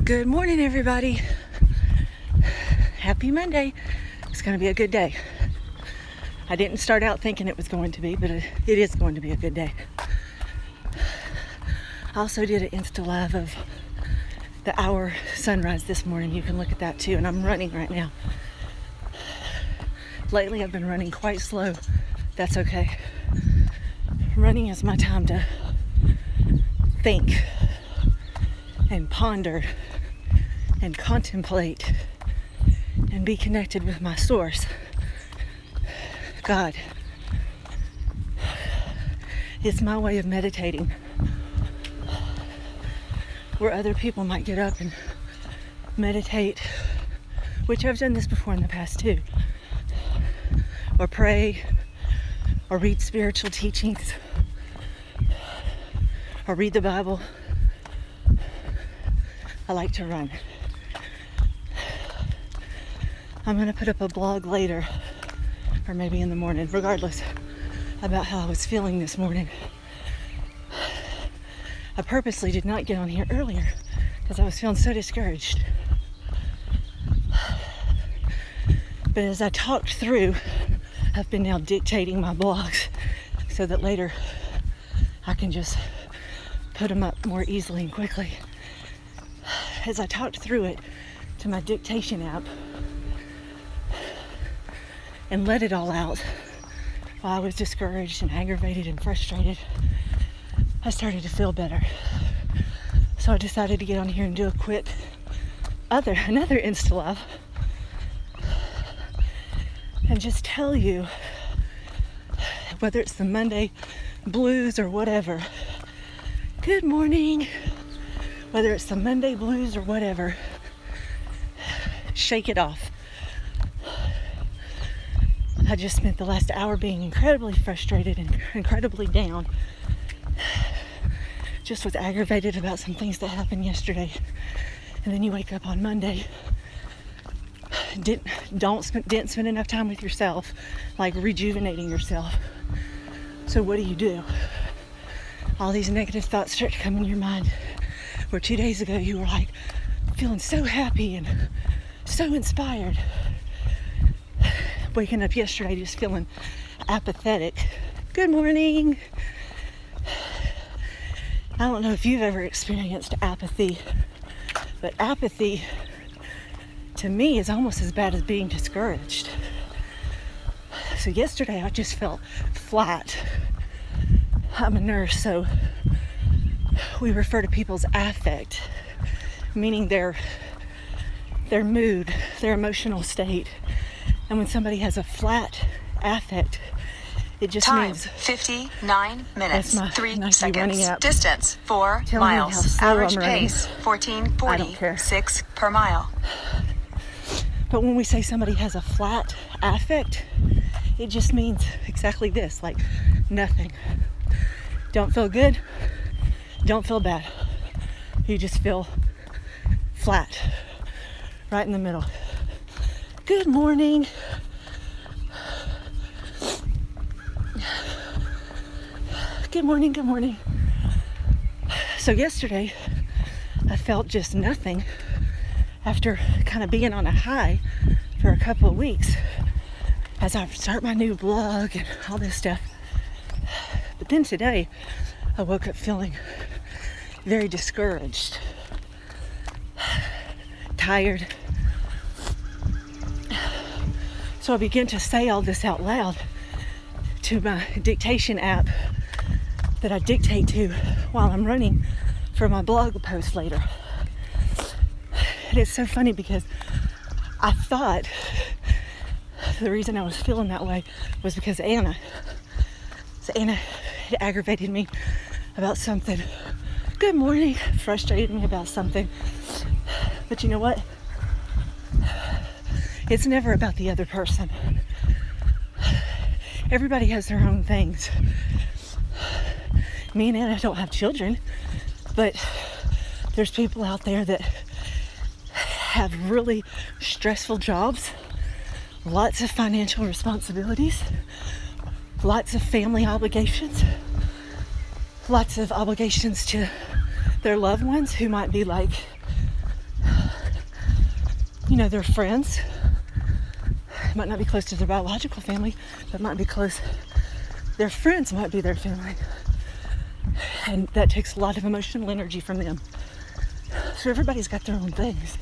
Good morning, everybody. Happy Monday. It's going to be a good day. I didn't start out thinking it was going to be, but it is going to be a good day. I also did an Insta Live of the hour sunrise this morning. You can look at that too, and I'm running right now. Lately, I've been running quite slow. That's okay. Running is my time to think and ponder and contemplate and be connected with my source, God. It's my way of meditating, where other people might get up and meditate, which I've done this before in the past too, or pray, or read spiritual teachings, or read the Bible. I like to run. I'm going to put up a blog later, or maybe in the morning, regardless, about how I was feeling this morning. I purposely did not get on here earlier because I was feeling so discouraged. But as I talked through, I've been now dictating my blogs so that later I can just put them up more easily and quickly. As I talked through it to my dictation app and let it all out while I was discouraged and aggravated and frustrated, I started to feel better. So I decided to get on here and do a quick another Insta Live and just tell you, whether it's the Monday blues or whatever, good morning. Whether it's the Monday blues or whatever, shake it off. I just spent the last hour being incredibly frustrated and incredibly down. Just was aggravated about some things that happened yesterday. And then you wake up on Monday, didn't spend enough time with yourself, like rejuvenating yourself. So what do? All these negative thoughts start to come in your mind. Where 2 days ago you were like feeling so happy and so inspired. Waking up yesterday just feeling apathetic. Good morning. I don't know if you've ever experienced apathy, but apathy to me is almost as bad as being discouraged. So yesterday I just felt flat. I'm a nurse, so we refer to people's affect, meaning their mood, their emotional state. And when somebody has a flat affect, it just means 59 minutes, 3 seconds. App. Distance 4 miles. Average pace 14:46 per mile. But when we say somebody has a flat affect, it just means exactly this, like nothing. Don't feel good. Don't feel bad. You just feel flat, right in the middle. Good morning. Good morning, good morning. So yesterday, I felt just nothing after kind of being on a high for a couple of weeks as I start my new blog and all this stuff. But then today, I woke up feeling very discouraged, tired. So I began to say all this out loud to my dictation app that I dictate to while I'm running for my blog post later. And it's so funny because I thought the reason I was feeling that way was because Anna had aggravated me about something. Good morning. Frustrated me about something. But you know what? It's never about the other person. Everybody has their own things. Me and Anna don't have children, but there's people out there that have really stressful jobs, lots of financial responsibilities, lots of family obligations, lots of obligations to their loved ones who might be like they're friends. Might not be close to their biological family, but might be close. Their friends might be their family. And that takes a lot of emotional energy from them. So everybody's got their own things.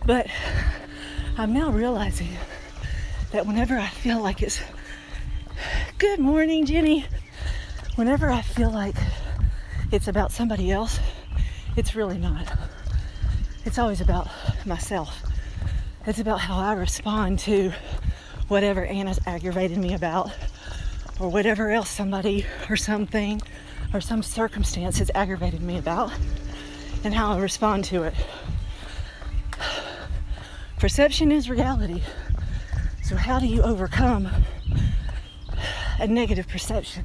But I'm now realizing that whenever I feel like it's, good morning, Jenny. Whenever I feel like it's about somebody else, it's really not. It's always about myself. It's about how I respond to whatever Anna's aggravated me about, or whatever else somebody or something or some circumstance has aggravated me about, and how I respond to it. Perception is reality. So how do you overcome a negative perception?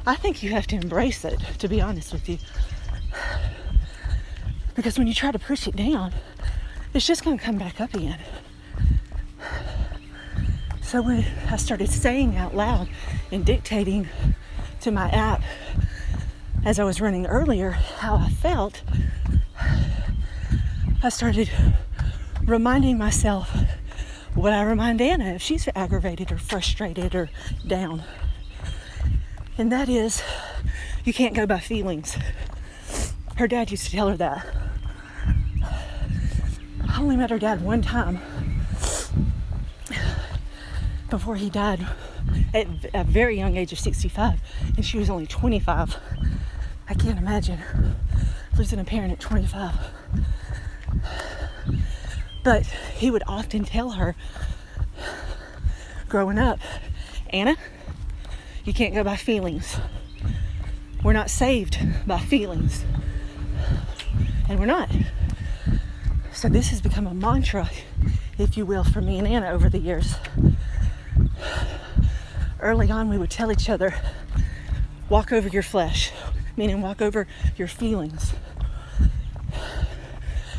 I think you have to embrace it, to be honest with you. Because when you try to push it down, it's just going to come back up again. So when I started saying out loud and dictating to my app as I was running earlier how I felt, I started reminding myself what I remind Anna if she's aggravated or frustrated or down. And that is, you can't go by feelings. Her dad used to tell her that. I only met her dad one time before he died at a very young age of 65, and she was only 25. I can't imagine losing a parent at 25. But he would often tell her, growing up, Anna, you can't go by feelings. We're not saved by feelings. And we're not. So this has become a mantra, if you will, for me and Anna over the years. Early on, we would tell each other, walk over your flesh, meaning walk over your feelings.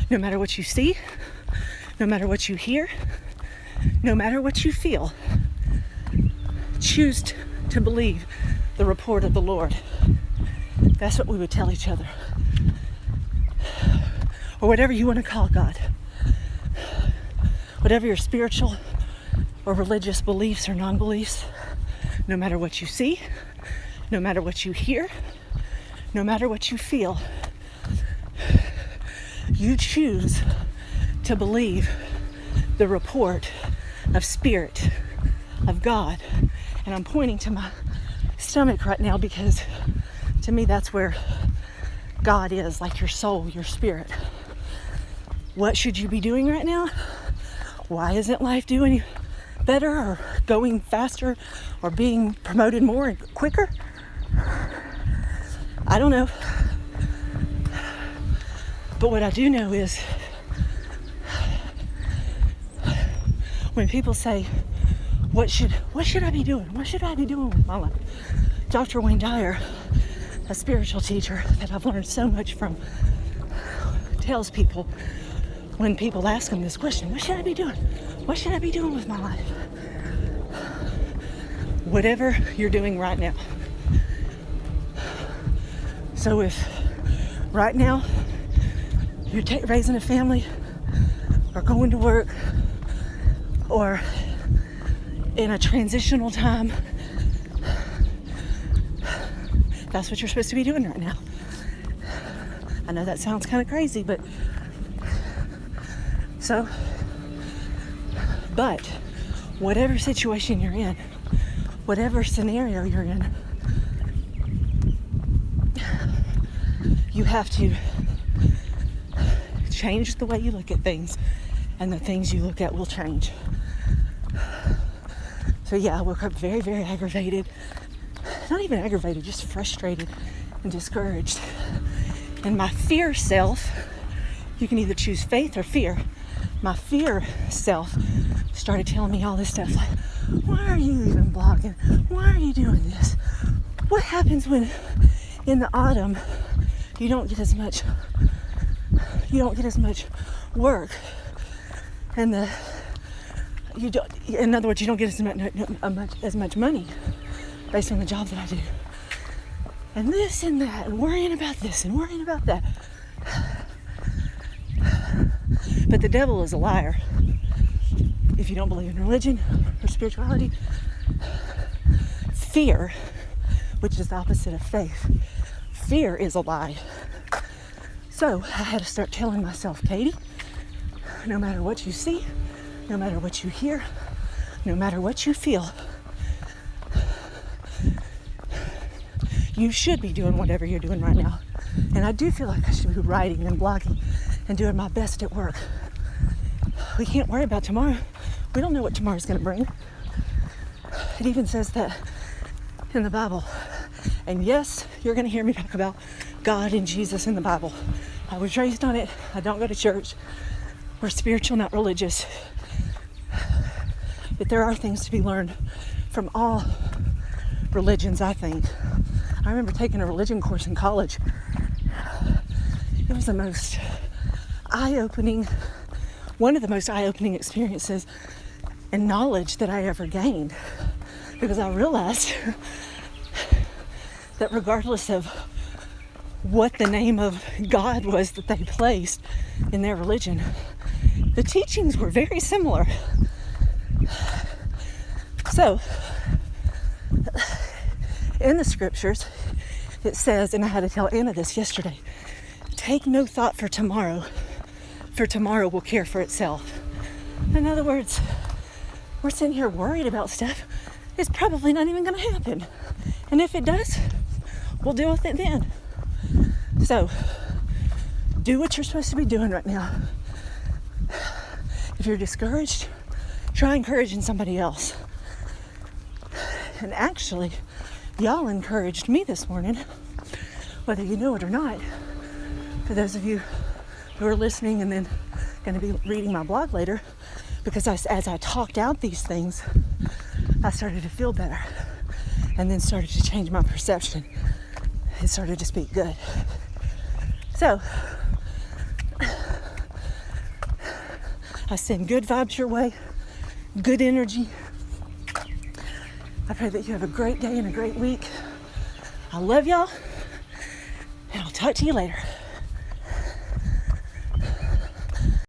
No matter what you see, no matter what you hear, no matter what you feel, choose to believe the report of the Lord. That's what we would tell each other. Or whatever you want to call God. Whatever your spiritual or religious beliefs or non-beliefs, no matter what you see, no matter what you hear, no matter what you feel, you choose to believe the report of Spirit, of God. And I'm pointing to my stomach right now because to me that's where God is, like your soul, your spirit. What should you be doing right now? Why isn't life doing better or going faster or being promoted more and quicker? I don't know. But what I do know is when people say, what should I be doing? What should I be doing with my life? Dr. Wayne Dyer, a spiritual teacher that I've learned so much from, tells people when people ask him this question, what should I be doing? What should I be doing with my life? Whatever you're doing right now. So if right now you're raising a family or going to work or in a transitional time, that's what you're supposed to be doing right now. I know that sounds kind of crazy, but but whatever situation you're in, whatever scenario you're in, you have to change the way you look at things, and the things you look at will change. So yeah, I woke up very, very aggravated. Not even aggravated, just frustrated and discouraged. And my fear self, you can either choose faith or fear. My fear self started telling me all this stuff like, why are you even blogging? Why are you doing this? What happens when in the autumn you don't get as much work, and in other words, you don't get as much money based on the job that I do, and this and that, and worrying about this and worrying about that. But the devil is a liar. If you don't believe in religion or spirituality, fear, which is the opposite of faith, fear is a lie. So I had to start telling myself, Katie, no matter what you see, no matter what you hear, no matter what you feel, you should be doing whatever you're doing right now. And I do feel like I should be writing and blogging and doing my best at work. We can't worry about tomorrow. We don't know what tomorrow's going to bring. It even says that in the Bible. And yes, you're going to hear me talk about God and Jesus in the Bible. I was raised on it. I don't go to church. We're spiritual, not religious. But there are things to be learned from all religions, I think. I remember taking a religion course in college. It was the most eye-opening, one of the most eye-opening experiences and knowledge that I ever gained. Because I realized that regardless of what the name of God was that they placed in their religion, the teachings were very similar. So, in the scriptures, it says, and I had to tell Anna this yesterday, take no thought for tomorrow will care for itself. In other words, we're sitting here worried about stuff. It's probably not even going to happen. And if it does, we'll deal with it then. So, do what you're supposed to be doing right now. If you're discouraged, try encouraging somebody else. And actually, y'all encouraged me this morning, whether you know it or not. For those of you who are listening and then going to be reading my blog later, because as I talked out these things, I started to feel better and then started to change my perception. It started to speak good. So, I send good vibes your way, good energy. I pray that you have a great day and a great week. I love y'all, and I'll talk to you later.